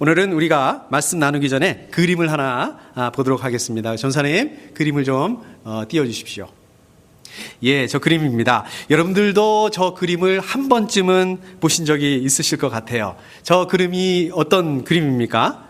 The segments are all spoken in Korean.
오늘은 우리가 말씀 나누기 전에 그림을 하나 보도록 하겠습니다. 전사님, 그림을 좀 띄워주십시오. 예, 저 그림입니다. 여러분들도 저 그림을 한 번쯤은 보신 적이 있으실 것 같아요. 저 그림이 어떤 그림입니까?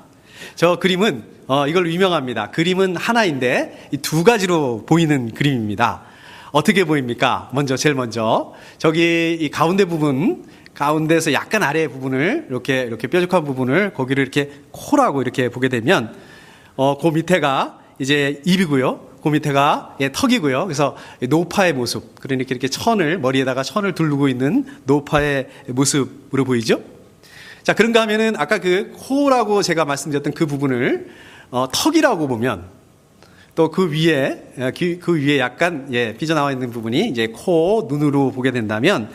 저 그림은 이걸로 유명합니다. 그림은 하나인데 이 두 가지로 보이는 그림입니다. 어떻게 보입니까? 제일 먼저 저기 이 가운데 부분, 가운데에서 약간 아래 부분을 이렇게 뾰족한 부분을 거기를 이렇게 코라고 이렇게 보게 되면 그 밑에가 이제 입이고요. 그 밑에가 턱이고요. 그래서 노파의 모습, 그러니까 이렇게 머리에다가 천을 두르고 있는 노파의 모습으로 보이죠? 자, 그런가 하면은 아까 그 코라고 제가 말씀드렸던 그 부분을 턱이라고 보면 또 그 위에 약간 삐져나와 있는 부분이 이제 코, 눈으로 보게 된다면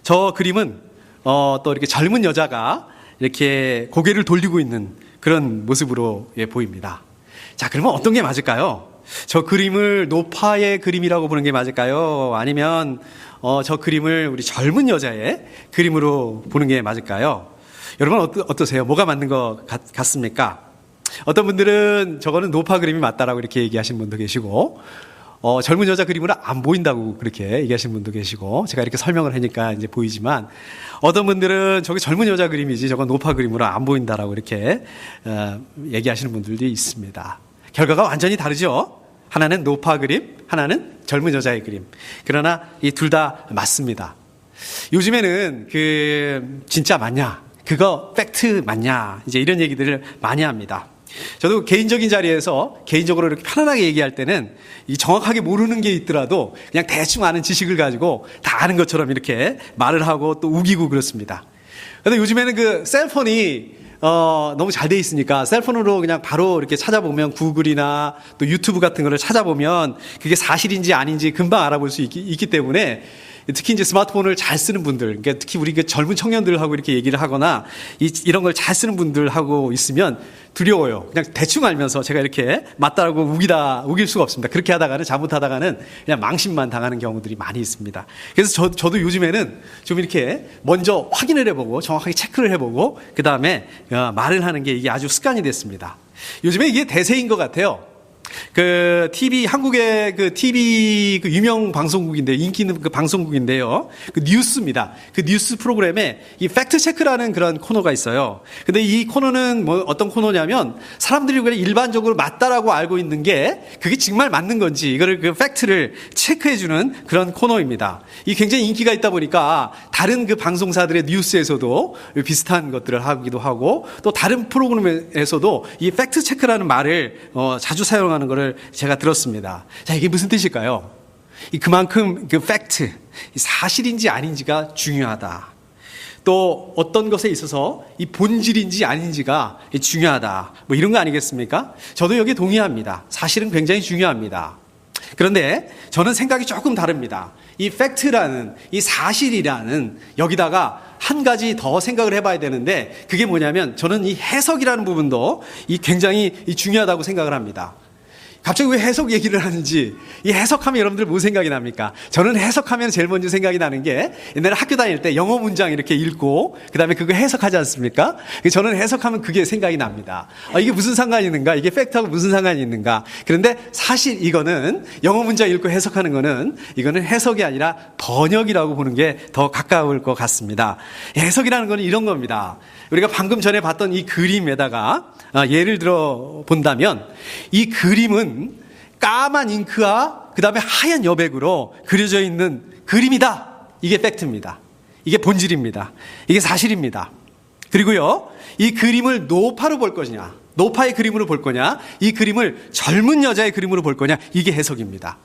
저 그림은 또 이렇게 젊은 여자가 이렇게 고개를 돌리고 있는 그런 모습으로 보입니다. 자, 그러면 어떤 게 맞을까요? 저 그림을 노파의 그림이라고 보는 게 맞을까요? 아니면 저 그림을 우리 젊은 여자의 그림으로 보는 게 맞을까요? 여러분 어떠세요? 뭐가 맞는 것 같습니까? 어떤 분들은 저거는 노파 그림이 맞다라고 이렇게 얘기하시는 분도 계시고, 젊은 여자 그림으로 안 보인다고 그렇게 얘기하시는 분도 계시고, 제가 이렇게 설명을 하니까 이제 보이지만, 어떤 분들은 저게 젊은 여자 그림이지 저건 노파 그림으로 안 보인다라고 이렇게 얘기하시는 분들도 있습니다. 결과가 완전히 다르죠? 하나는 노파 그림, 하나는 젊은 여자의 그림. 그러나 이 둘 다 맞습니다. 요즘에는 진짜 맞냐? 그거 팩트 맞냐? 이제 이런 얘기들을 많이 합니다. 저도 개인적인 자리에서 개인적으로 이렇게 편안하게 얘기할 때는 이 정확하게 모르는 게 있더라도 그냥 대충 아는 지식을 가지고 다 아는 것처럼 이렇게 말을 하고 또 우기고 그렇습니다. 그런데 요즘에는 그 셀폰이 너무 잘 돼 있으니까 셀폰으로 그냥 바로 이렇게 찾아보면 구글이나 또 유튜브 같은 거를 찾아보면 그게 사실인지 아닌지 금방 알아볼 수 있기 때문에 특히 이제 스마트폰을 잘 쓰는 분들, 그러니까 특히 우리 젊은 청년들하고 이렇게 얘기를 하거나 이런 걸 잘 쓰는 분들하고 있으면 두려워요. 그냥 대충 알면서 제가 이렇게 맞다라고 우길 수가 없습니다. 그렇게 하다가는 잘못하다가는 그냥 망신만 당하는 경우들이 많이 있습니다. 그래서 저도 요즘에는 좀 이렇게 먼저 확인을 해보고 정확하게 체크를 해보고 그 다음에 말을 하는 게 이게 아주 습관이 됐습니다. 요즘에 이게 대세인 것 같아요. 한국의 TV 유명 방송국인데, 인기 있는 방송국인데요. 뉴스입니다. 뉴스 프로그램에 이 팩트 체크라는 그런 코너가 있어요. 근데 이 코너는 어떤 코너냐면 사람들이 그냥 일반적으로 맞다라고 알고 있는 게 그게 정말 맞는 건지 이거를 팩트를 체크해주는 그런 코너입니다. 이 굉장히 인기가 있다 보니까 다른 방송사들의 뉴스에서도 비슷한 것들을 하기도 하고 또 다른 프로그램에서도 이 팩트 체크라는 말을 자주 사용하는 것을 제가 들었습니다. 자, 이게 무슨 뜻일까요? 그만큼 팩트, 사실인지 아닌지가 중요하다. 또 어떤 것에 있어서 이 본질인지 아닌지가 중요하다. 이런 거 아니겠습니까? 저도 여기에 동의합니다. 사실은 굉장히 중요합니다. 그런데 저는 생각이 조금 다릅니다. 이 팩트라는, 이 사실이라는 여기다가 한 가지 더 생각을 해봐야 되는데 그게 뭐냐면 저는 이 해석이라는 부분도 굉장히 중요하다고 생각을 합니다. 갑자기 왜 해석 얘기를 하는지, 이 해석하면 여러분들 무슨 생각이 납니까? 저는 해석하면 제일 먼저 생각이 나는 게 옛날에 학교 다닐 때 영어 문장 이렇게 읽고 그 다음에 그거 해석하지 않습니까? 저는 해석하면 그게 생각이 납니다. 이게 무슨 상관이 있는가? 이게 팩트하고 무슨 상관이 있는가? 그런데 사실 이거는 영어 문장 읽고 해석하는 거는 이거는 해석이 아니라 번역이라고 보는 게 더 가까울 것 같습니다. 해석이라는 거는 이런 겁니다. 우리가 방금 전에 봤던 이 그림에다가 예를 들어 본다면 이 그림은 까만 잉크와 그 다음에 하얀 여백으로 그려져 있는 그림이다. 이게 팩트입니다. 이게 본질입니다. 이게 사실입니다. 그리고요, 이 그림을 노파로 볼 거냐, 노파의 그림으로 볼 거냐, 이 그림을 젊은 여자의 그림으로 볼 거냐, 이게 해석입니다.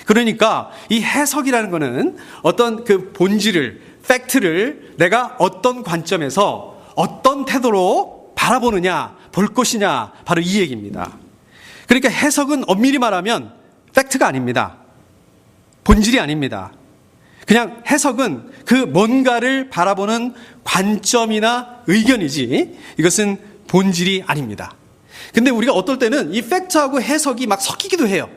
그러니까 이 해석이라는 거는 어떤 본질을, 팩트를 내가 어떤 관점에서 어떤 태도로 바라보느냐, 볼 것이냐, 바로 이 얘기입니다. 그러니까 해석은 엄밀히 말하면 팩트가 아닙니다. 본질이 아닙니다. 그냥 해석은 뭔가를 바라보는 관점이나 의견이지 이것은 본질이 아닙니다. 근데 우리가 어떨 때는 이 팩트하고 해석이 막 섞이기도 해요.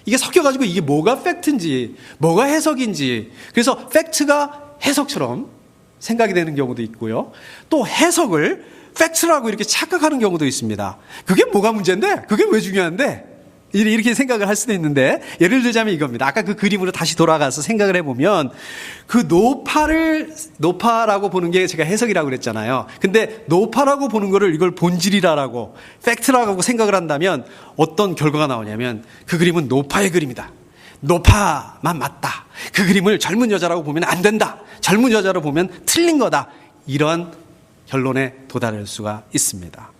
이게 섞여가지고 이게 뭐가 팩트인지 뭐가 해석인지, 그래서 팩트가 해석처럼 생각이 되는 경우도 있고요. 또 해석을 팩트라고 이렇게 착각하는 경우도 있습니다. 그게 뭐가 문제인데? 그게 왜 중요한데? 이렇게 생각을 할 수도 있는데, 예를 들자면 이겁니다. 아까 그 그림으로 다시 돌아가서 생각을 해보면, 그 노파라고 보는 게 제가 해석이라고 그랬잖아요. 근데 노파라고 보는 거를 이걸 본질이라고, 팩트라고 생각을 한다면 어떤 결과가 나오냐면, 그 그림은 노파의 그림이다. 노파만 맞다. 그 그림을 젊은 여자라고 보면 안 된다. 젊은 여자로 보면 틀린 거다. 이런 결론에 도달할 수가 있습니다.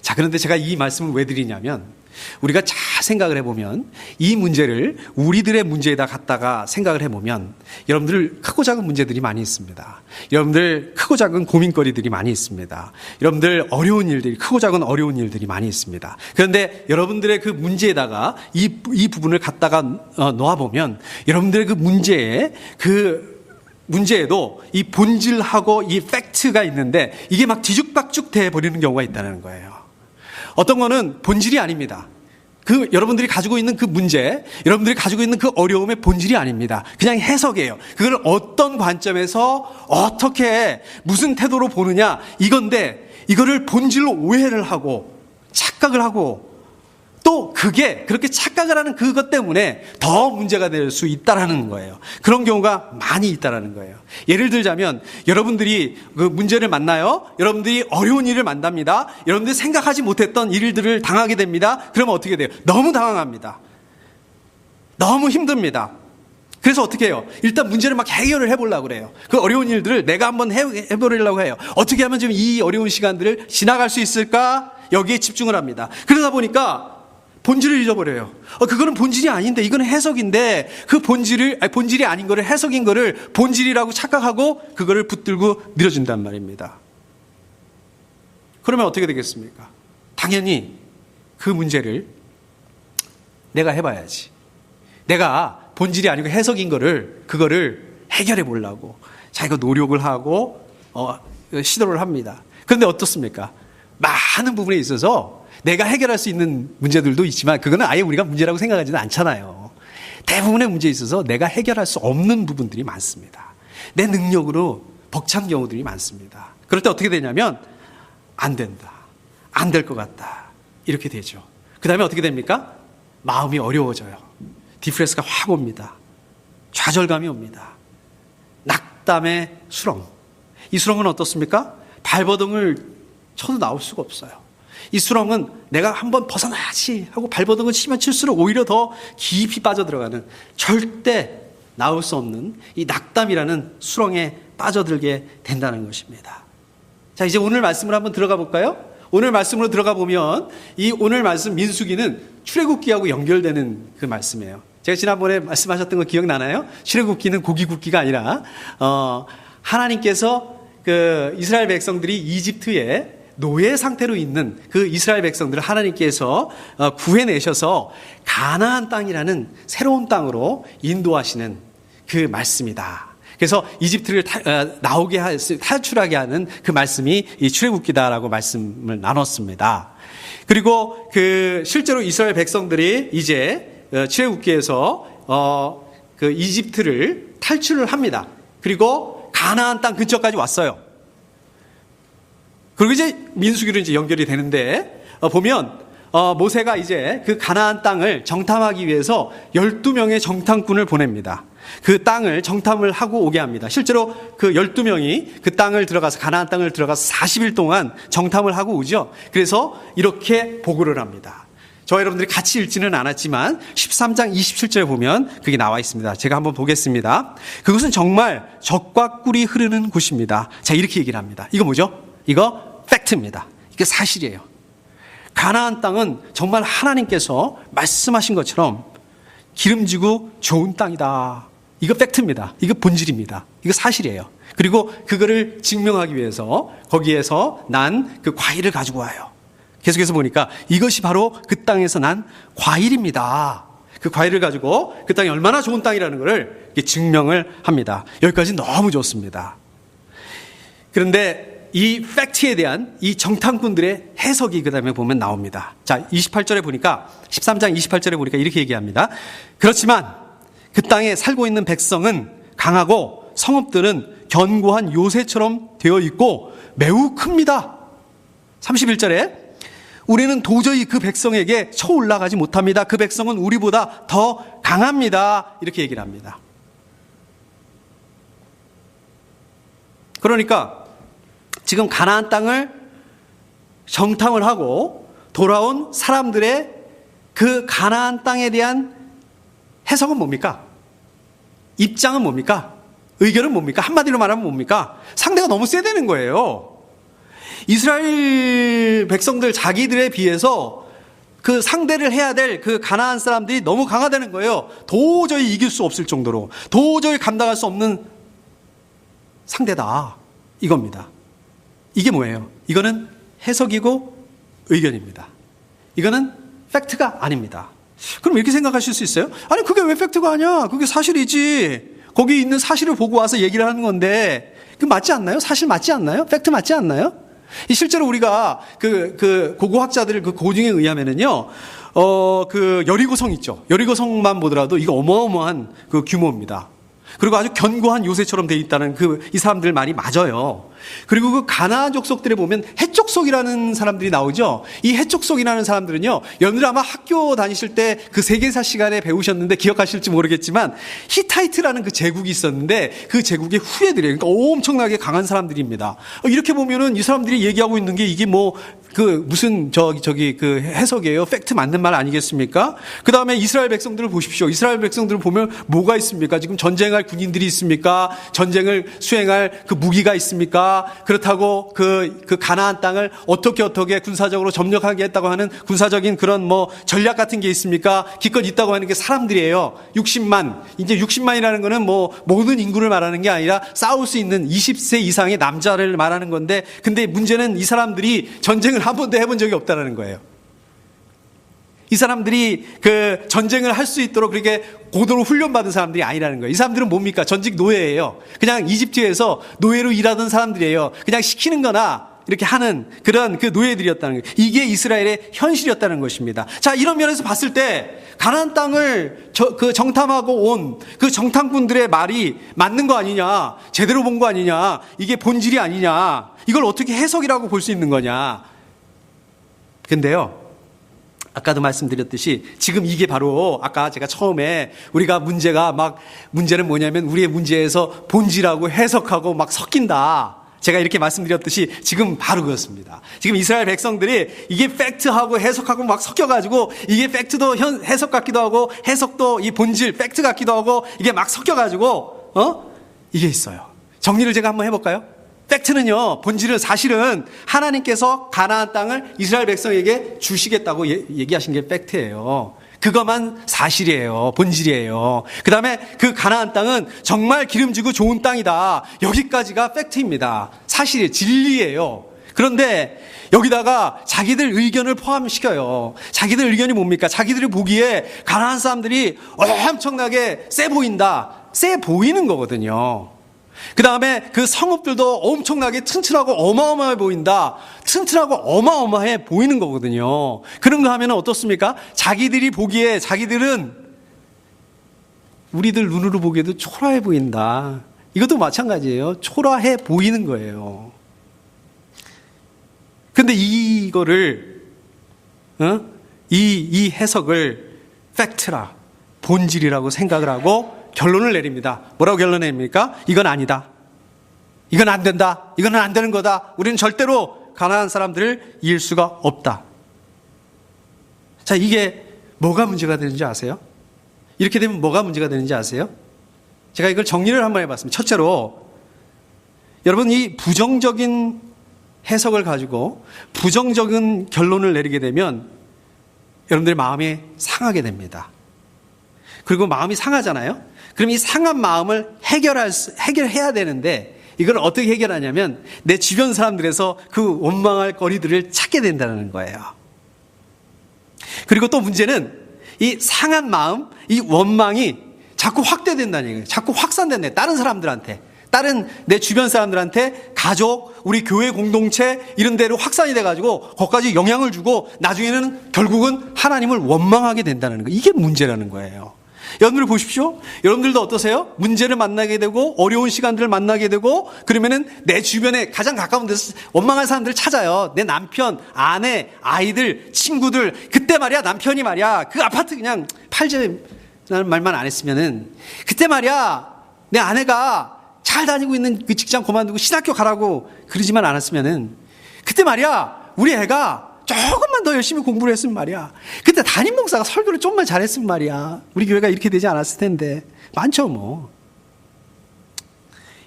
자, 그런데 제가 이 말씀을 왜 드리냐면, 우리가 잘 생각을 해보면 이 문제를 우리들의 문제에다 갖다가 생각을 해보면 여러분들 크고 작은 문제들이 많이 있습니다. 여러분들 크고 작은 고민거리들이 많이 있습니다. 여러분들 어려운 일들이, 크고 작은 어려운 일들이 많이 있습니다. 그런데 여러분들의 그 문제에다가 이 부분을 갖다가 놓아보면 여러분들의 그 문제에도 이 본질하고 이 팩트가 있는데 이게 막 뒤죽박죽 돼 버리는 경우가 있다는 거예요. 어떤 거는 본질이 아닙니다. 여러분들이 가지고 있는 그 문제, 여러분들이 가지고 있는 그 어려움의 본질이 아닙니다. 그냥 해석이에요. 그걸 어떤 관점에서 어떻게 무슨 태도로 보느냐 이건데, 이거를 본질로 오해를 하고 착각을 하고, 또 그게 그렇게 착각을 하는 그것 때문에 더 문제가 될 수 있다라는 거예요. 그런 경우가 많이 있다라는 거예요. 예를 들자면 여러분들이 그 문제를 만나요. 여러분들이 어려운 일을 만납니다. 여러분들이 생각하지 못했던 일들을 당하게 됩니다. 그러면 어떻게 돼요? 너무 당황합니다. 너무 힘듭니다. 그래서 어떻게 해요? 일단 문제를 막 해결을 해보려고 그래요. 그 어려운 일들을 내가 한번 해보려고 해요. 어떻게 하면 좀 이 어려운 시간들을 지나갈 수 있을까? 여기에 집중을 합니다. 그러다 보니까 본질을 잊어버려요. 그거는 본질이 아닌데, 이거는 해석인데, 그 본질이 아닌 거를, 해석인 거를 본질이라고 착각하고 그거를 붙들고 늘어진단 말입니다. 그러면 어떻게 되겠습니까? 당연히 그 문제를 내가 해봐야지. 내가 본질이 아니고 해석인 그거를 해결해 보려고 자기가 노력을 하고 시도를 합니다. 그런데 어떻습니까? 많은 부분에 있어서 내가 해결할 수 있는 문제들도 있지만 그거는 아예 우리가 문제라고 생각하지는 않잖아요. 대부분의 문제에 있어서 내가 해결할 수 없는 부분들이 많습니다. 내 능력으로 벅찬 경우들이 많습니다. 그럴 때 어떻게 되냐면 안 된다. 안 될 것 같다. 이렇게 되죠. 그 다음에 어떻게 됩니까? 마음이 어려워져요. 디프레스가 확 옵니다. 좌절감이 옵니다. 낙담의 수렁. 이 수렁은 어떻습니까? 발버둥을 쳐도 나올 수가 없어요. 이 수렁은 내가 한번 벗어나야지 하고 발버둥을 치면 칠수록 오히려 더 깊이 빠져들어가는, 절대 나올 수 없는 이 낙담이라는 수렁에 빠져들게 된다는 것입니다. 자, 이제 오늘 말씀을 한번 들어가 볼까요? 오늘 말씀으로 들어가 보면 이 오늘 말씀 민수기는 출애굽기하고 연결되는 그 말씀이에요. 제가 지난번에 말씀하셨던 거 기억나나요? 출애굽기는 고기 굽기가 아니라 하나님께서 그 이스라엘 백성들이 이집트에 노예 상태로 있는 그 이스라엘 백성들을 하나님께서 구해내셔서 가나안 땅이라는 새로운 땅으로 인도하시는 그 말씀이다. 그래서 이집트를 탈출하게 하는 그 말씀이 이 출애굽기다라고 말씀을 나눴습니다. 그리고 그 실제로 이스라엘 백성들이 이제 출애굽기에서 그 이집트를 탈출을 합니다. 그리고 가나안 땅 근처까지 왔어요. 그리고 이제 민수기로 이제 연결이 되는데, 보면, 모세가 이제 그 가나안 땅을 정탐하기 위해서 12명의 정탐꾼을 보냅니다. 그 땅을 정탐을 하고 오게 합니다. 실제로 그 12명이 그 땅을 들어가서, 가나안 땅을 들어가서 40일 동안 정탐을 하고 오죠. 그래서 이렇게 보고를 합니다. 저와 여러분들이 같이 읽지는 않았지만 13장 27절에 보면 그게 나와 있습니다. 제가 한번 보겠습니다. 그것은 정말 젖과 꿀이 흐르는 곳입니다. 자, 이렇게 얘기를 합니다. 이거 뭐죠? 이거 팩트입니다. 이게 사실이에요. 가나안 땅은 정말 하나님께서 말씀하신 것처럼 기름지고 좋은 땅이다. 이거 팩트입니다. 이거 본질입니다. 이거 사실이에요. 그리고 그거를 증명하기 위해서 거기에서 난 그 과일을 가지고 와요. 계속해서 보니까 이것이 바로 그 땅에서 난 과일입니다. 그 과일을 가지고 그 땅이 얼마나 좋은 땅이라는 것을 증명을 합니다. 여기까지 너무 좋습니다. 그런데 이 팩트에 대한 이 정탐꾼들의 해석이 그 다음에 보면 나옵니다. 자, 28절에 보니까, 13장 28절에 보니까 이렇게 얘기합니다. 그렇지만 그 땅에 살고 있는 백성은 강하고 성읍들은 견고한 요새처럼 되어 있고 매우 큽니다. 31절에 우리는 도저히 그 백성에게 쳐 올라가지 못합니다. 그 백성은 우리보다 더 강합니다. 이렇게 얘기를 합니다. 그러니까 지금 가나안 땅을 정탐을 하고 돌아온 사람들의 그 가나안 땅에 대한 해석은 뭡니까? 입장은 뭡니까? 의견은 뭡니까? 한마디로 말하면 뭡니까? 상대가 너무 세다는 거예요. 이스라엘 백성들 자기들에 비해서 그 상대를 해야 될 그 가나안 사람들이 너무 강하다는 거예요. 도저히 이길 수 없을 정도로, 도저히 감당할 수 없는 상대다, 이겁니다. 이게 뭐예요? 이거는 해석이고 의견입니다. 이거는 팩트가 아닙니다. 그럼 이렇게 생각하실 수 있어요? 아니, 그게 왜 팩트가 아니야? 그게 사실이지. 거기 있는 사실을 보고 와서 얘기를 하는 건데, 그 맞지 않나요? 사실 맞지 않나요? 팩트 맞지 않나요? 실제로 우리가 고고학자들 그 고증에 의하면은요, 그 여리고성 있죠. 여리고성만 보더라도 이거 어마어마한 그 규모입니다. 그리고 아주 견고한 요새처럼 돼 있다는 이 사람들 말이 맞아요. 그리고 그 가나안 족속들에 보면 해족속이라는 사람들이 나오죠. 이 해족속이라는 사람들은요, 여러분들 아마 학교 다니실 때 그 세계사 시간에 배우셨는데 기억하실지 모르겠지만 히타이트라는 그 제국이 있었는데 그 제국의 후예들이에요. 그러니까 엄청나게 강한 사람들입니다. 이렇게 보면은 이 사람들이 얘기하고 있는 게 이게 뭐 무슨 그 해석이에요. 팩트 맞는 말 아니겠습니까? 그 다음에 이스라엘 백성들을 보십시오. 이스라엘 백성들을 보면 뭐가 있습니까? 지금 전쟁할 군인들이 있습니까? 전쟁을 수행할 그 무기가 있습니까? 그렇다고 그 가나안 땅을 어떻게 군사적으로 점령하게 했다고 하는 군사적인 그런 뭐 전략 같은 게 있습니까? 기껏 있다고 하는 게 사람들이에요. 60만. 이제 60만이라는 거는 뭐 모든 인구를 말하는 게 아니라 싸울 수 있는 20세 이상의 남자를 말하는 건데, 근데 문제는 이 사람들이 전쟁을 한 번도 해본 적이 없다는 거예요. 이 사람들이 그 전쟁을 할 수 있도록 그렇게 고도로 훈련받은 사람들이 아니라는 거예요. 이 사람들은 뭡니까? 전직 노예예요. 그냥 이집트에서 노예로 일하던 사람들이에요. 그냥 시키는 거나 이렇게 하는 그런 그 노예들이었다는 거예요. 이게 이스라엘의 현실이었다는 것입니다. 자, 이런 면에서 봤을 때 가나안 땅을 정탐하고 온 그 정탐꾼들의 말이 맞는 거 아니냐, 제대로 본 거 아니냐, 이게 본질이 아니냐, 이걸 어떻게 해석이라고 볼 수 있는 거냐. 근데요, 아까도 말씀드렸듯이 지금 이게 바로 아까 제가 처음에 우리가 문제는 뭐냐면 우리의 문제에서 본질하고 해석하고 막 섞인다. 제가 이렇게 말씀드렸듯이 지금 바로 그렇습니다. 지금 이스라엘 백성들이 이게 팩트하고 해석하고 막 섞여가지고 이게 팩트도 해석 같기도 하고 해석도 이 본질 팩트 같기도 하고 이게 막 섞여가지고 이게 있어요. 정리를 제가 한번 해볼까요? 팩트는요, 본질은 사실은 하나님께서 가나안 땅을 이스라엘 백성에게 주시겠다고 얘기하신 게 팩트예요. 그것만 사실이에요. 본질이에요. 그 다음에 그 가나안 땅은 정말 기름지고 좋은 땅이다. 여기까지가 팩트입니다. 사실이에요. 진리예요. 그런데 여기다가 자기들 의견을 포함시켜요. 자기들 의견이 뭡니까? 자기들이 보기에 가나안 사람들이 엄청나게 세 보인다. 세 보이는 거거든요. 그 다음에 그 성읍들도 엄청나게 튼튼하고 어마어마해 보인다. 튼튼하고 어마어마해 보이는 거거든요. 그런 거 하면 어떻습니까? 자기들이 보기에 자기들은 우리들 눈으로 보기에도 초라해 보인다. 이것도 마찬가지예요. 초라해 보이는 거예요. 근데 이거를 이 해석을 팩트라, 본질이라고 생각을 하고 결론을 내립니다. 뭐라고 결론 내립니까? 이건 아니다. 이건 안 된다. 이건 안 되는 거다. 우리는 절대로 가나안 사람들을 이길 수가 없다. 자, 이게 뭐가 문제가 되는지 아세요? 이렇게 되면 뭐가 문제가 되는지 아세요? 제가 이걸 정리를 한번 해봤습니다. 첫째로, 여러분 이 부정적인 해석을 가지고 부정적인 결론을 내리게 되면 여러분들의 마음이 상하게 됩니다. 그리고 마음이 상하잖아요. 그럼 이 상한 마음을 해결해야 되는데 이걸 어떻게 해결하냐면 내 주변 사람들에서 그 원망할 거리들을 찾게 된다는 거예요. 그리고 또 문제는 이 상한 마음, 이 원망이 자꾸 확대된다는 얘기예요. 자꾸 확산된다. 다른 사람들한테, 다른 내 주변 사람들한테, 가족, 우리 교회 공동체 이런 데로 확산이 돼가지고 거기까지 영향을 주고 나중에는 결국은 하나님을 원망하게 된다는 거예요. 이게 문제라는 거예요. 여러분들 보십시오. 여러분들도 어떠세요? 문제를 만나게 되고 어려운 시간들을 만나게 되고 그러면은 내 주변에 가장 가까운 데서 원망한 사람들을 찾아요. 내 남편, 아내, 아이들, 친구들. 그때 말이야 남편이 말이야 그 아파트 그냥 팔자라는 말만 안 했으면은 그때 말이야 내 아내가 잘 다니고 있는 그 직장 그만두고 신학교 가라고 그러지만 않았으면은 그때 말이야 우리 애가 조금만 더 열심히 공부를 했으면 말이야. 그때 담임 목사가 설교를 좀만 잘했으면 말이야. 우리 교회가 이렇게 되지 않았을 텐데. 많죠 뭐.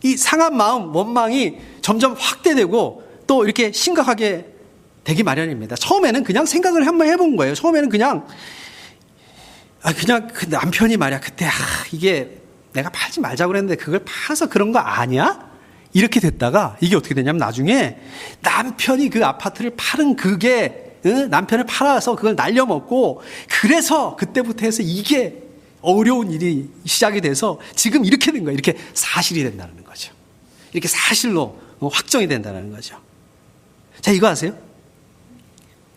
이 상한 마음, 원망이 점점 확대되고 또 이렇게 심각하게 되기 마련입니다. 처음에는 그냥 생각을 한번 해본 거예요. 처음에는 그냥 그 남편이 말이야. 그때 이게 내가 팔지 말자고 그랬는데 그걸 팔아서 그런 거 아니야? 이렇게 됐다가 이게 어떻게 되냐면 나중에 남편이 그 아파트를 팔은 그게 남편을 팔아서 그걸 날려먹고 그래서 그때부터 해서 이게 어려운 일이 시작이 돼서 지금 이렇게 된 거예요. 이렇게 사실이 된다는 거죠. 이렇게 사실로 확정이 된다는 거죠. 자, 이거 아세요?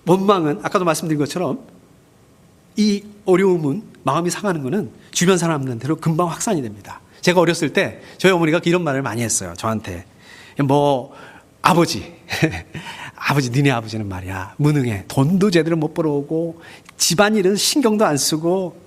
원망은 아까도 말씀드린 것처럼 이 어려움은 마음이 상하는 거는 주변 사람들한테로 금방 확산이 됩니다. 제가 어렸을 때 저희 어머니가 이런 말을 많이 했어요. 저한테 아버지 니네 아버지는 말이야 무능해. 돈도 제대로 못 벌어오고 집안일은 신경도 안 쓰고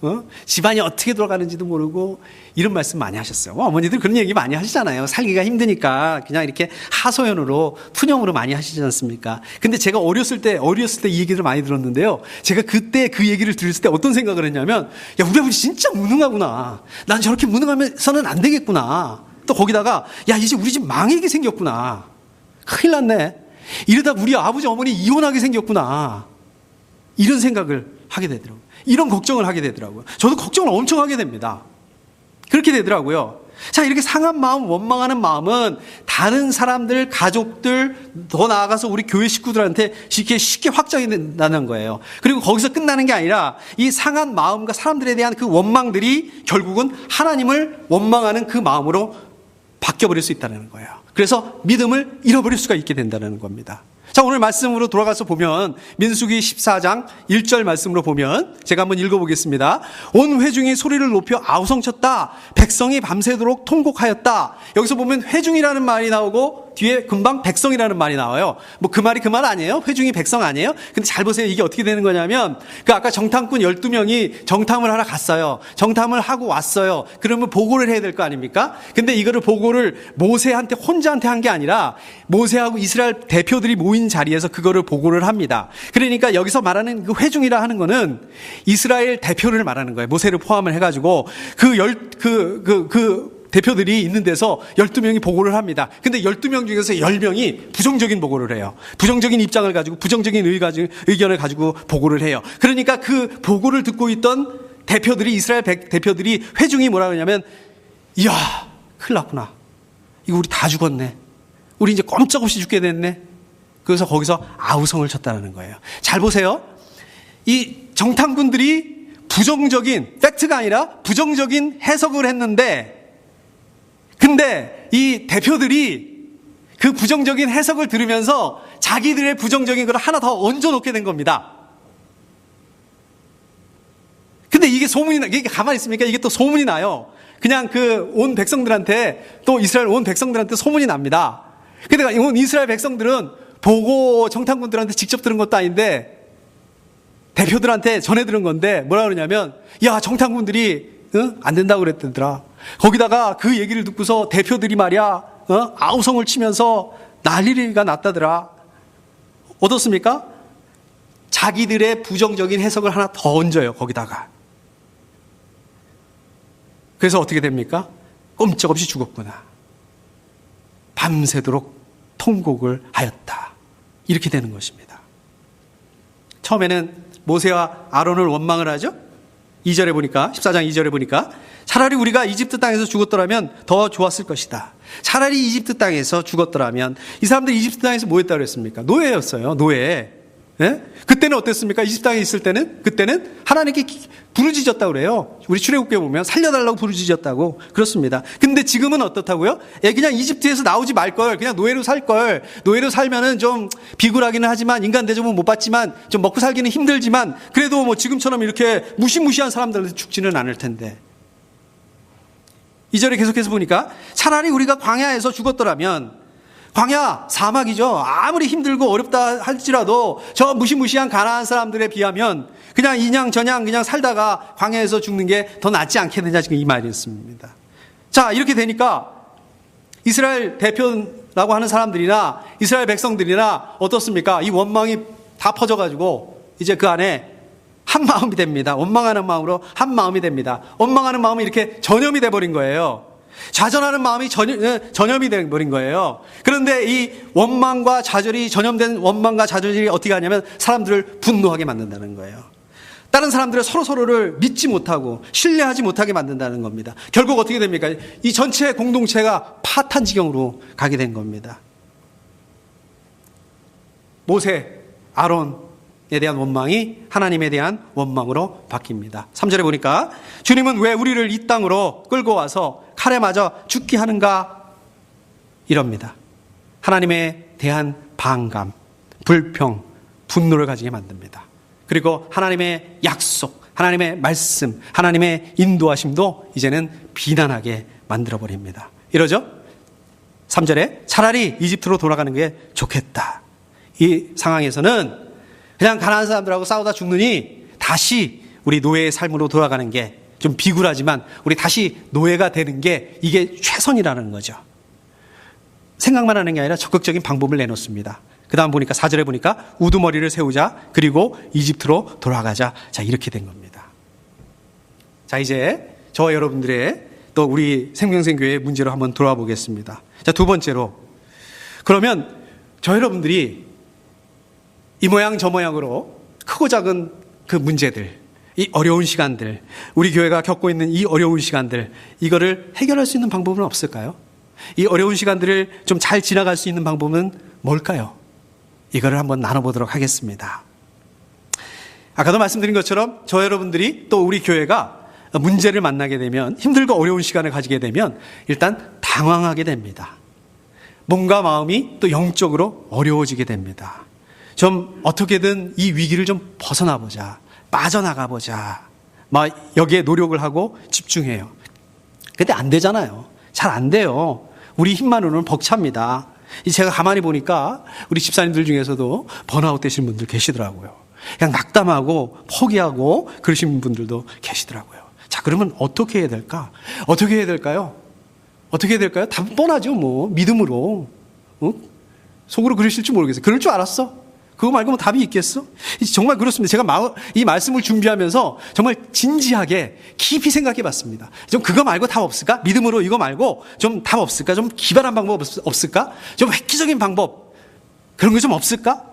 집안이 어떻게 돌아가는지도 모르고 이런 말씀 많이 하셨어요. 어머니들 그런 얘기 많이 하시잖아요. 살기가 힘드니까 그냥 이렇게 하소연으로 푸념으로 많이 하시지 않습니까? 근데 제가 어렸을 때 이 얘기를 많이 들었는데요. 제가 그때 그 얘기를 들었을 때 어떤 생각을 했냐면 야 우리 아버지 진짜 무능하구나. 난 저렇게 무능하면서는 안 되겠구나. 또 거기다가 야 이제 우리 집 망하게 생겼구나. 큰일 났네. 이러다 우리 아버지 어머니 이혼하게 생겼구나. 이런 생각을 하게 되더라고요. 이런 걱정을 하게 되더라고요. 저도 걱정을 엄청 하게 됩니다. 그렇게 되더라고요. 자, 이렇게 상한 마음, 원망하는 마음은 다른 사람들, 가족들, 더 나아가서 우리 교회 식구들한테 쉽게 확장이 된다는 거예요. 그리고 거기서 끝나는 게 아니라 이 상한 마음과 사람들에 대한 그 원망들이 결국은 하나님을 원망하는 그 마음으로 바뀌어버릴 수 있다는 거예요. 그래서 믿음을 잃어버릴 수가 있게 된다는 겁니다. 자, 오늘 말씀으로 돌아가서 보면 민수기 14장 1절 말씀으로 보면 제가 한번 읽어보겠습니다. 온 회중이 소리를 높여 아우성쳤다. 백성이 밤새도록 통곡하였다. 여기서 보면 회중이라는 말이 나오고 뒤에 금방 백성이라는 말이 나와요. 뭐 그 말이 그 말 아니에요? 회중이 백성 아니에요? 근데 잘 보세요. 이게 어떻게 되는 거냐면 그 아까 정탐꾼 12명이 정탐을 하러 갔어요. 정탐을 하고 왔어요. 그러면 보고를 해야 될 거 아닙니까? 근데 이거를 보고를 모세한테 혼자한테 한 게 아니라 모세하고 이스라엘 대표들이 모인 자리에서 그거를 보고를 합니다. 그러니까 여기서 말하는 그 회중이라 하는 거는 이스라엘 대표를 말하는 거예요. 모세를 포함을 해가지고 그 대표들이 있는 데서 12명이 보고를 합니다. 근데 12명 중에서 10명이 부정적인 보고를 해요. 부정적인 입장을 가지고 부정적인 의견을 가지고 보고를 해요. 그러니까 그 보고를 듣고 있던 대표들이 이스라엘 대표들이 회중이 뭐라 그러냐면 이야 큰일 났구나. 이거 우리 다 죽었네. 우리 이제 꼼짝없이 죽게 됐네. 그래서 거기서 아우성을 쳤다는 거예요. 잘 보세요. 이 정탐꾼들이 부정적인 팩트가 아니라 부정적인 해석을 했는데 근데 이 대표들이 그 부정적인 해석을 들으면서 자기들의 부정적인 걸 하나 더 얹어놓게 된 겁니다. 근데 이게 이게 가만히 있습니까? 이게 또 소문이 나요. 그냥 그 온 백성들한테 또 이스라엘 온 백성들한테 소문이 납니다. 근데 온 이스라엘 백성들은 보고 정탐꾼들한테 직접 들은 것도 아닌데 대표들한테 전해 들은 건데 뭐라 그러냐면 야 정탐꾼들이 안 된다고 그랬더라. 거기다가 그 얘기를 듣고서 대표들이 말이야 아우성을 치면서 난리가 났다더라. 어떻습니까? 자기들의 부정적인 해석을 하나 더 얹어요. 거기다가. 그래서 어떻게 됩니까? 꼼짝없이 죽었구나. 밤새도록 통곡을 하였다. 이렇게 되는 것입니다. 처음에는 모세와 아론을 원망을 하죠. 2절에 보니까 14장 2절에 보니까 차라리 우리가 이집트 땅에서 죽었더라면 더 좋았을 것이다. 차라리 이집트 땅에서 죽었더라면 이 사람들이 이집트 땅에서 뭐 했다고 그랬습니까? 노예였어요. 노예. 예? 그때는 어땠습니까? 이집 땅에 있을 때는? 그때는 하나님께 부르짖었다고 그래요. 우리 출애굽기에 보면 살려달라고 부르짖었다고 그렇습니다. 근데 지금은 어떻다고요? 그냥 이집트에서 나오지 말걸, 그냥 노예로 살걸. 노예로 살면은 좀 비굴하기는 하지만, 인간 대접은 못 받지만, 좀 먹고 살기는 힘들지만, 그래도 뭐 지금처럼 이렇게 무시무시한 사람들한테 죽지는 않을 텐데. 2절에 계속해서 보니까 차라리 우리가 광야에서 죽었더라면, 광야, 사막이죠. 아무리 힘들고 어렵다 할지라도 저 무시무시한 가나안 사람들에 비하면 그냥 이냥 저냥 그냥 살다가 광야에서 죽는 게 더 낫지 않겠느냐, 지금 이 말이었습니다. 자, 이렇게 되니까 이스라엘 대표라고 하는 사람들이나 이스라엘 백성들이나 어떻습니까? 이 원망이 다 퍼져가지고 이제 그 안에 한 마음이 됩니다. 원망하는 마음으로 한 마음이 됩니다. 원망하는 마음이 이렇게 전염이 돼버린 거예요. 좌절하는 마음이 전염이 돼버린 거예요. 그런데 이 원망과 좌절이 전염된 원망과 좌절이 어떻게 하냐면 사람들을 분노하게 만든다는 거예요. 다른 사람들을 서로를 믿지 못하고 신뢰하지 못하게 만든다는 겁니다. 결국 어떻게 됩니까? 이 전체 공동체가 파탄 지경으로 가게 된 겁니다. 모세, 아론에 대한 원망이 하나님에 대한 원망으로 바뀝니다. 3절에 보니까 주님은 왜 우리를 이 땅으로 끌고 와서 칼에 맞아 죽게 하는가? 이럽니다. 하나님에 대한 반감, 불평, 분노를 가지게 만듭니다. 그리고 하나님의 약속, 하나님의 말씀, 하나님의 인도하심도 이제는 비난하게 만들어버립니다. 이러죠? 3절에 차라리 이집트로 돌아가는 게 좋겠다. 이 상황에서는 그냥 가난한 사람들하고 싸우다 죽느니 다시 우리 노예의 삶으로 돌아가는 게 좀 비굴하지만 우리 다시 노예가 되는 게 이게 최선이라는 거죠. 생각만 하는 게 아니라 적극적인 방법을 내놓습니다. 그 다음 보니까 4절에 보니까 우두머리를 세우자, 그리고 이집트로 돌아가자. 자, 이렇게 된 겁니다. 자, 이제 저와 여러분들의 또 우리 생명생교회의 문제로 한번 돌아와 보겠습니다. 자, 두 번째로, 그러면 저 여러분들이 이 모양 저 모양으로 크고 작은 그 문제들, 이 어려운 시간들, 우리 교회가 겪고 있는 이 어려운 시간들, 이거를 해결할 수 있는 방법은 없을까요? 이 어려운 시간들을 좀 잘 지나갈 수 있는 방법은 뭘까요? 이거를 한번 나눠보도록 하겠습니다. 아까도 말씀드린 것처럼 저 여러분들이 또 우리 교회가 문제를 만나게 되면, 힘들고 어려운 시간을 가지게 되면 일단 당황하게 됩니다. 몸과 마음이 또 영적으로 어려워지게 됩니다. 좀 어떻게든 이 위기를 좀 벗어나보자, 빠져나가보자, 막 여기에 노력을 하고 집중해요. 근데 안 되잖아요. 잘 안 돼요. 우리 힘만으로는 벅찹니다. 제가 가만히 보니까 우리 집사님들 중에서도 번아웃 되신 분들 계시더라고요. 그냥 낙담하고 포기하고 그러신 분들도 계시더라고요. 자, 그러면 어떻게 해야 될까? 어떻게 해야 될까요? 어떻게 해야 될까요? 답은 뻔하죠, 뭐. 믿음으로. 속으로 그러실지 모르겠어요. 그럴 줄 알았어. 그거 말고 뭐 답이 있겠어? 정말 그렇습니다. 제가 이 말씀을 준비하면서 정말 진지하게 깊이 생각해 봤습니다. 좀 그거 말고 답 없을까? 믿음으로 이거 말고 좀 답 없을까? 좀 기발한 방법 없을까? 좀 획기적인 방법, 그런 거 좀 없을까?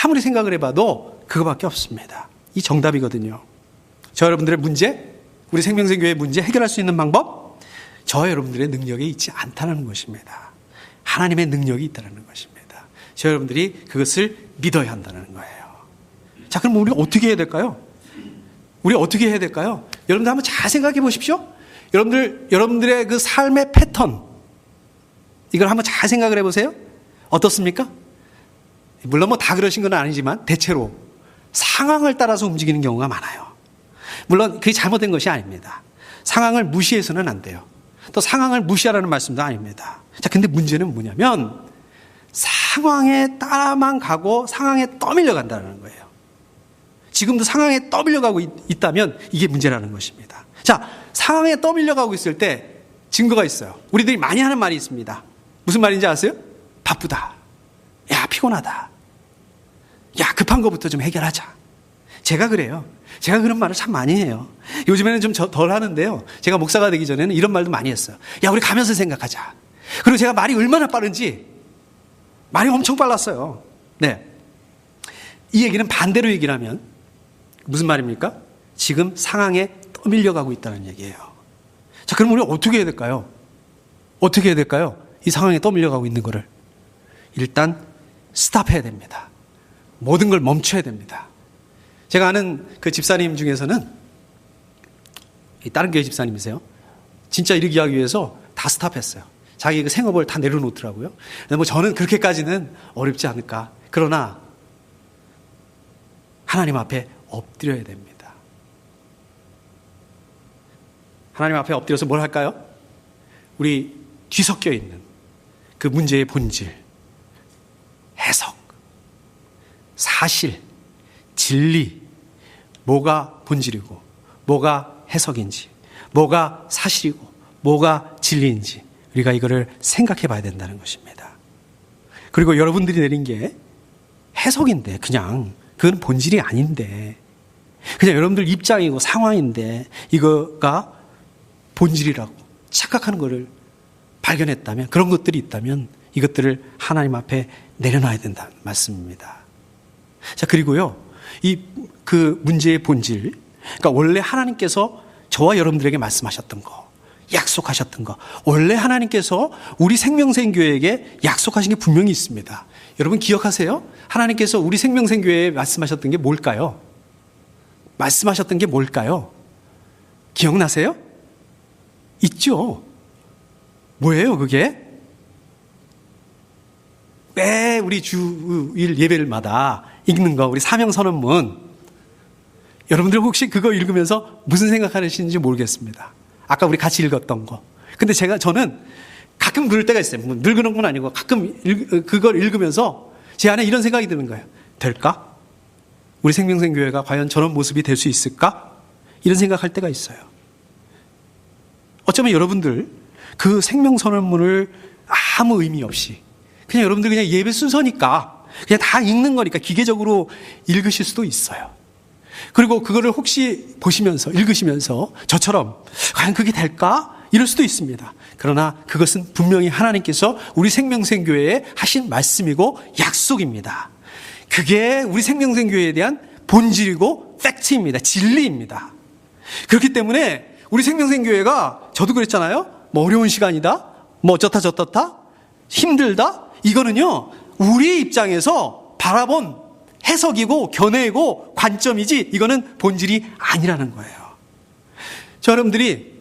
아무리 생각을 해봐도 그거밖에 없습니다. 이 정답이거든요. 저 여러분들의 문제, 우리 생명생교회의 문제 해결할 수 있는 방법, 저 여러분들의 능력이 있지 않다는 것입니다. 하나님의 능력이 있다는 것입니다. 저 여러분들이 그것을 믿어야 한다는 거예요. 자, 그럼 우리 어떻게 해야 될까요? 우리 어떻게 해야 될까요? 여러분들 한번 잘 생각해 보십시오. 여러분들의 그 삶의 패턴, 이걸 한번 잘 생각을 해보세요. 어떻습니까? 물론 뭐 다 그러신 건 아니지만 대체로 상황을 따라서 움직이는 경우가 많아요. 물론 그게 잘못된 것이 아닙니다. 상황을 무시해서는 안 돼요. 또 상황을 무시하라는 말씀도 아닙니다. 자, 근데 문제는 뭐냐면 상황에 따라만 가고 상황에 떠밀려 간다는 거예요. 지금도 상황에 떠밀려 가고 있다면 이게 문제라는 것입니다. 자, 상황에 떠밀려 가고 있을 때 증거가 있어요. 우리들이 많이 하는 말이 있습니다. 무슨 말인지 아세요? 바쁘다. 야, 피곤하다. 야, 급한 거부터 좀 해결하자. 제가 그래요. 제가 그런 말을 참 많이 해요. 요즘에는 좀 덜 하는데요. 제가 목사가 되기 전에는 이런 말도 많이 했어요. 야, 우리 가면서 생각하자. 그리고 제가 말이 얼마나 빠른지, 말이 엄청 빨랐어요. 네. 이 얘기는 반대로 얘기를 하면 무슨 말입니까? 지금 상황에 떠밀려가고 있다는 얘기예요. 자, 그럼 우리 어떻게 해야 될까요? 어떻게 해야 될까요? 이 상황에 떠밀려가고 있는 거를 일단 스탑해야 됩니다. 모든 걸 멈춰야 됩니다. 제가 아는 그 집사님 중에서는 다른 교회 집사님이세요. 진짜 이르기 하기 위해서 다 스탑했어요. 자기 그 생업을 다 내려놓더라고요. 근데 뭐 저는 그렇게까지는 어렵지 않을까. 그러나 하나님 앞에 엎드려야 됩니다. 하나님 앞에 엎드려서 뭘 할까요? 우리 뒤섞여 있는 그 문제의 본질, 해석, 사실, 진리, 뭐가 본질이고 뭐가 해석인지, 뭐가 사실이고 뭐가 진리인지 우리가 이거를 생각해 봐야 된다는 것입니다. 그리고 여러분들이 내린 게 해석인데 그냥 그건 본질이 아닌데 그냥 여러분들 입장이고 상황인데 이거가 본질이라고 착각하는 것을 발견했다면, 그런 것들이 있다면 이것들을 하나님 앞에 내려놔야 된다는 말씀입니다. 자, 그리고요, 그 문제의 본질, 그러니까 원래 하나님께서 저와 여러분들에게 말씀하셨던 거, 약속하셨던 거, 원래 하나님께서 우리 생명생교회에게 약속하신 게 분명히 있습니다. 여러분 기억하세요? 하나님께서 우리 생명생교회에 말씀하셨던 게 뭘까요? 말씀하셨던 게 뭘까요? 기억나세요? 있죠? 뭐예요, 그게? 매 우리 주일 예배일마다 읽는 거, 우리 사명선언문. 여러분들 혹시 그거 읽으면서 무슨 생각하시는지 모르겠습니다. 아까 우리 같이 읽었던 거. 근데 저는 가끔 그럴 때가 있어요. 늘 그런 건 아니고 가끔 그걸 읽으면서 제 안에 이런 생각이 드는 거예요. 될까? 우리 생명생교회가 과연 저런 모습이 될 수 있을까? 이런 생각할 때가 있어요. 어쩌면 여러분들 그 생명선언문을 아무 의미 없이 그냥 여러분들 그냥 예배 순서니까 그냥 다 읽는 거니까 기계적으로 읽으실 수도 있어요. 그리고 그거를 혹시 보시면서 읽으시면서 저처럼 과연 그게 될까? 이럴 수도 있습니다. 그러나 그것은 분명히 하나님께서 우리 생명생교회에 하신 말씀이고 약속입니다. 그게 우리 생명생교회에 대한 본질이고 팩트입니다. 진리입니다. 그렇기 때문에 우리 생명생교회가, 저도 그랬잖아요. 뭐 어려운 시간이다, 뭐 어쩌다 저쩌다, 힘들다, 이거는요 우리 입장에서 바라본 해석이고 견해이고 관점이지 이거는 본질이 아니라는 거예요. 저 여러분들이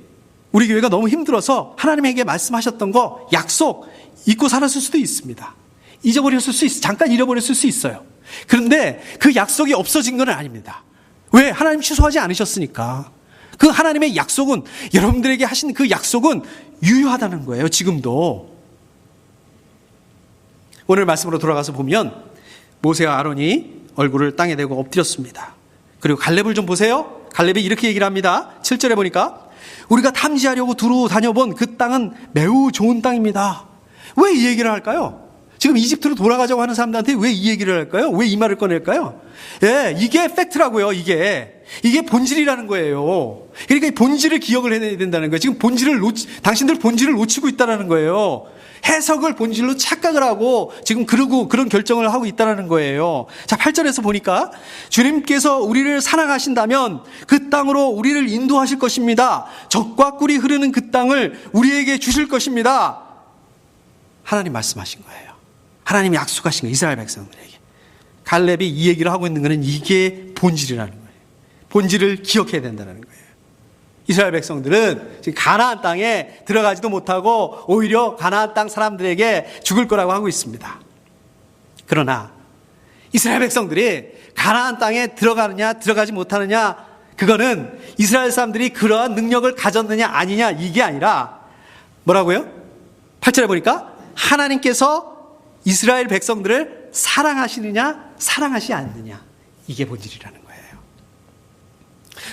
우리 교회가 너무 힘들어서 하나님에게 말씀하셨던 거, 약속 잊고 살았을 수도 있습니다. 잊어버렸을 수 있어요. 잠깐 잃어버렸을 수 있어요. 그런데 그 약속이 없어진 건 아닙니다. 왜? 하나님 취소하지 않으셨으니까. 그 하나님의 약속은, 여러분들에게 하신 그 약속은 유효하다는 거예요. 지금도. 오늘 말씀으로 돌아가서 보면 모세와 아론이 얼굴을 땅에 대고 엎드렸습니다. 그리고 갈렙을 좀 보세요. 갈렙이 이렇게 얘기를 합니다. 7절에 보니까 우리가 탐지하려고 두루 다녀본 그 땅은 매우 좋은 땅입니다. 왜 이 얘기를 할까요? 지금 이집트로 돌아가자고 하는 사람들한테 왜 이 얘기를 할까요? 왜 이 말을 꺼낼까요? 예, 이게 팩트라고요. 이게 본질이라는 거예요. 그러니까 이 본질을 기억을 해내야 된다는 거예요. 지금 당신들 본질을 놓치고 있다는 거예요. 해석을 본질로 착각을 하고 지금 그런 결정을 하고 있다는 거예요. 자, 8절에서 보니까 주님께서 우리를 사랑하신다면 그 땅으로 우리를 인도하실 것입니다. 젖과 꿀이 흐르는 그 땅을 우리에게 주실 것입니다. 하나님 말씀하신 거예요. 하나님이 약속하신 거예요. 이스라엘 백성들에게. 갈렙이 이 얘기를 하고 있는 것은 이게 본질이라는 거예요. 본질을 기억해야 된다는 거예요. 이스라엘 백성들은 지금 가나안 땅에 들어가지도 못하고 오히려 가나안 땅 사람들에게 죽을 거라고 하고 있습니다. 그러나 이스라엘 백성들이 가나안 땅에 들어가느냐 들어가지 못하느냐, 그거는 이스라엘 사람들이 그러한 능력을 가졌느냐 아니냐, 이게 아니라 뭐라고요? 8절에 보니까 하나님께서 이스라엘 백성들을 사랑하시느냐 사랑하시지 않느냐, 이게 본질이라는 거예요.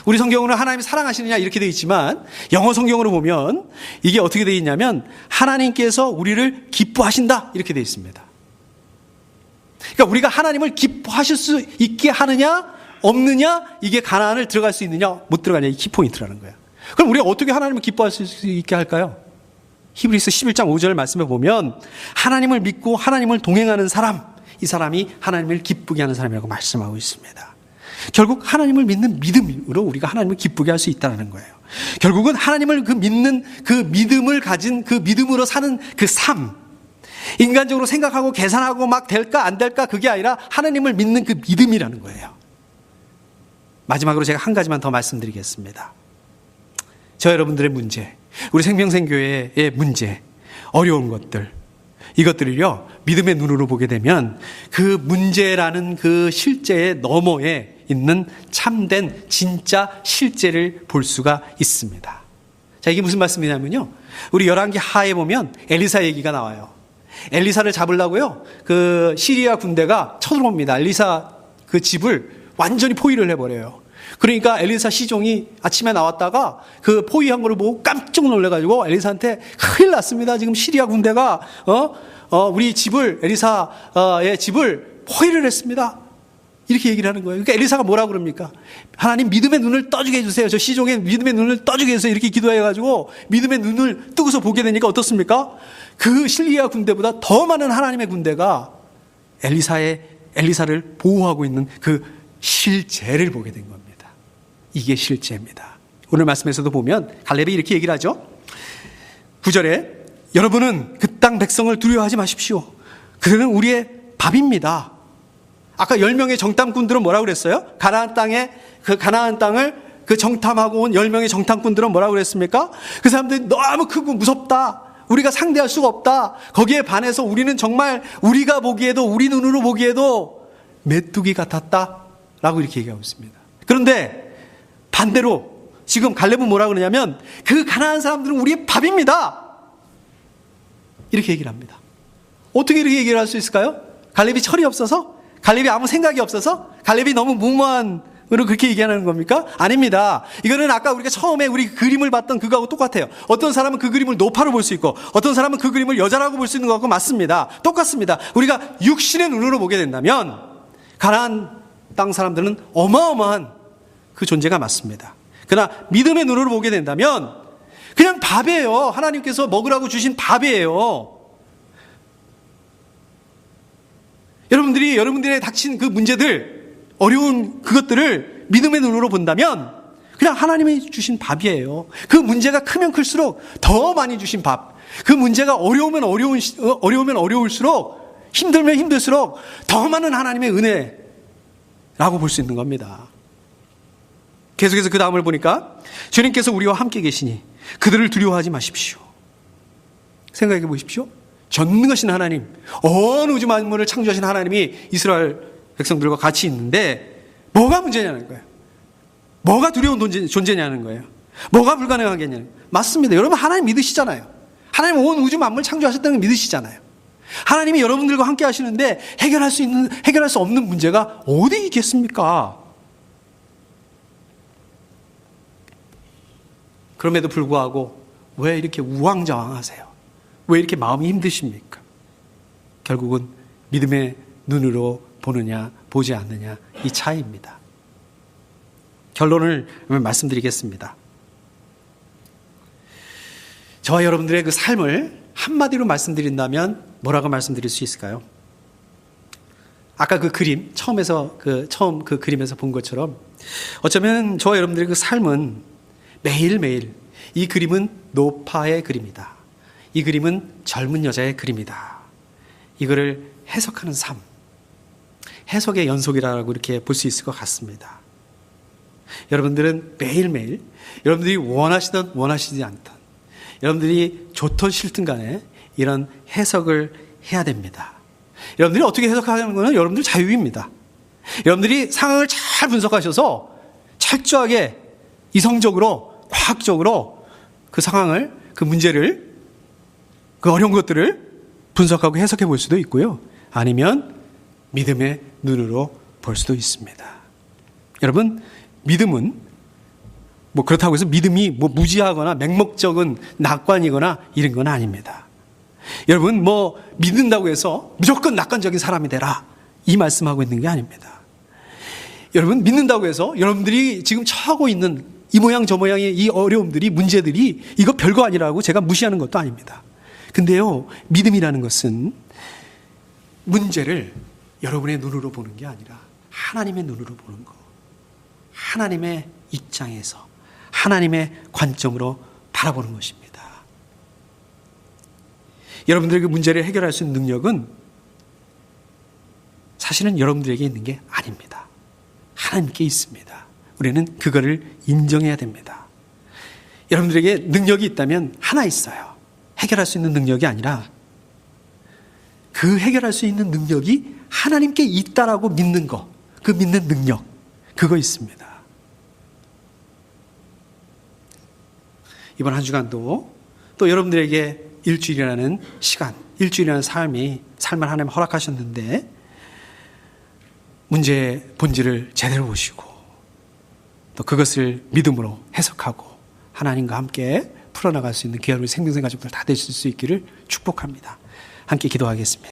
우리 성경으로 하나님이 사랑하시느냐 이렇게 되어 있지만 영어 성경으로 보면 이게 어떻게 되어 있냐면 하나님께서 우리를 기뻐하신다 이렇게 되어 있습니다. 그러니까 우리가 하나님을 기뻐하실 수 있게 하느냐 없느냐, 이게 가나안을 들어갈 수 있느냐 못 들어가냐, 이 키포인트라는 거예요. 그럼 우리가 어떻게 하나님을 기뻐하실 수 있게 할까요? 히브리서 11장 5절 말씀에 보면 하나님을 믿고 하나님을 동행하는 사람, 이 사람이 하나님을 기쁘게 하는 사람이라고 말씀하고 있습니다. 결국 하나님을 믿는 믿음으로 우리가 하나님을 기쁘게 할 수 있다는 거예요. 결국은 하나님을 믿는 그 믿음을 가진 그 믿음으로 사는 그 삶, 인간적으로 생각하고 계산하고 막 될까 안 될까 그게 아니라 하나님을 믿는 그 믿음이라는 거예요. 마지막으로 제가 한 가지만 더 말씀드리겠습니다. 저 여러분들의 문제, 우리 생명생교회의 문제, 어려운 것들, 이것들을요 믿음의 눈으로 보게 되면 그 문제라는 그 실제의 너머에 있는 참된 진짜 실제를 볼 수가 있습니다. 자, 이게 무슨 말씀이냐면요, 우리 열왕기 하에 보면 엘리사 얘기가 나와요. 엘리사를 잡으려고요 그 시리아 군대가 쳐들어옵니다. 엘리사 그 집을 완전히 포위를 해버려요. 그러니까 엘리사 시종이 아침에 나왔다가 그 포위한 거를 보고 깜짝 놀래가지고 엘리사한테 큰일 났습니다. 지금 시리아 군대가 우리 집을, 엘리사의 집을 포위를 했습니다. 이렇게 얘기를 하는 거예요. 그러니까 엘리사가 뭐라 그럽니까? 하나님 믿음의 눈을 떠주게 해주세요. 저 시종의 믿음의 눈을 떠주게 해주세요. 이렇게 기도해가지고 믿음의 눈을 뜨고서 보게 되니까 어떻습니까? 그 시리아 군대보다 더 많은 하나님의 군대가 엘리사를 보호하고 있는 그 실제를 보게 된 겁니다. 이게 실제입니다. 오늘 말씀에서도 보면 갈렙이 이렇게 얘기를 하죠. 9절에 여러분은 그 땅 백성을 두려워하지 마십시오. 그들은 우리의 밥입니다. 아까 10명의 정탐꾼들은 뭐라고 그랬어요? 가나안 땅을 그 정탐하고 온 10명의 정탐꾼들은 뭐라고 그랬습니까? 그 사람들이 너무 크고 무섭다. 우리가 상대할 수가 없다. 거기에 반해서 우리는 정말 우리가 보기에도, 우리 눈으로 보기에도 메뚜기 같았다. 라고 이렇게 얘기하고 있습니다. 그런데 반대로 지금 갈렙은 뭐라고 그러냐면 그 가나안 사람들은 우리의 밥입니다. 이렇게 얘기를 합니다. 어떻게 이렇게 얘기를 할 수 있을까요? 갈렙이 철이 없어서? 갈렙이 아무 생각이 없어서? 갈렙이 너무 무모한으로 그렇게 얘기하는 겁니까? 아닙니다. 이거는 아까 우리가 처음에 우리 그림을 봤던 그거하고 똑같아요. 어떤 사람은 그 그림을 노파로 볼 수 있고 어떤 사람은 그 그림을 여자라고 볼 수 있는 것하고 맞습니다. 똑같습니다. 우리가 육신의 눈으로 보게 된다면 가나안 땅 사람들은 어마어마한 그 존재가 맞습니다. 그러나 믿음의 눈으로 보게 된다면 그냥 밥이에요. 하나님께서 먹으라고 주신 밥이에요. 여러분들의 닥친 그 문제들, 어려운 그것들을 믿음의 눈으로 본다면 그냥 하나님이 주신 밥이에요. 그 문제가 크면 클수록 더 많이 주신 밥. 그 문제가 어려우면 어려울수록, 힘들면 힘들수록 더 많은 하나님의 은혜라고 볼 수 있는 겁니다. 계속해서 그 다음을 보니까 주님께서 우리와 함께 계시니 그들을 두려워하지 마십시오. 생각해 보십시오. 전능하신 하나님, 온 우주 만물을 창조하신 하나님이 이스라엘 백성들과 같이 있는데 뭐가 문제냐는 거예요. 뭐가 두려운 존재냐는 거예요. 뭐가 불가능하겠냐는 거예요. 맞습니다. 여러분 하나님 믿으시잖아요. 하나님 온 우주 만물 창조하셨다는 걸 믿으시잖아요. 하나님이 여러분들과 함께 하시는데 해결할 수 없는 문제가 어디 있겠습니까? 그럼에도 불구하고 왜 이렇게 우왕좌왕하세요? 왜 이렇게 마음이 힘드십니까? 결국은 믿음의 눈으로 보느냐 보지 않느냐 이 차이입니다. 결론을 말씀드리겠습니다. 저와 여러분들의 그 삶을 한마디로 말씀드린다면 뭐라고 말씀드릴 수 있을까요? 아까 그 그림, 처음 그 그림에서 본 것처럼 어쩌면 저와 여러분들의 그 삶은 매일매일 이 그림은 노파의 그림이다. 이 그림은 젊은 여자의 그림이다. 이거를 해석하는 삶, 해석의 연속이라고 이렇게 볼 수 있을 것 같습니다. 여러분들은 매일매일 여러분들이 원하시든 원하시지 않든 여러분들이 좋든 싫든 간에 이런 해석을 해야 됩니다. 여러분들이 어떻게 해석하는 것은 여러분들 자유입니다. 여러분들이 상황을 잘 분석하셔서 철저하게 이성적으로 과학적으로 그 상황을, 그 문제를, 그 어려운 것들을 분석하고 해석해 볼 수도 있고요. 아니면 믿음의 눈으로 볼 수도 있습니다. 여러분, 믿음은 그렇다고 해서 믿음이 무지하거나 맹목적인 낙관이거나 이런 건 아닙니다. 여러분, 믿는다고 해서 무조건 낙관적인 사람이 되라, 이 말씀하고 있는 게 아닙니다. 여러분, 믿는다고 해서 여러분들이 지금 처하고 있는 이 모양 저 모양의 이 어려움들이, 문제들이 이거 별거 아니라고 제가 무시하는 것도 아닙니다. 근데요, 믿음이라는 것은 문제를 여러분의 눈으로 보는 게 아니라 하나님의 눈으로 보는 거, 하나님의 입장에서 하나님의 관점으로 바라보는 것입니다. 여러분들의 그 문제를 해결할 수 있는 능력은 사실은 여러분들에게 있는 게 아닙니다. 하나님께 있습니다. 우리는 그거를 인정해야 됩니다. 여러분들에게 능력이 있다면 하나 있어요. 해결할 수 있는 능력이 아니라 그 해결할 수 있는 능력이 하나님께 있다라고 믿는 거, 그 믿는 능력, 그거 있습니다. 이번 한 주간도 또 여러분들에게 일주일이라는 시간, 일주일이라는 삶을 하나님 허락하셨는데 문제의 본질을 제대로 보시고 또 그것을 믿음으로 해석하고 하나님과 함께 풀어나갈 수 있는 귀한 우리 생명생 가족들 다 되실 수 있기를 축복합니다. 함께 기도하겠습니다.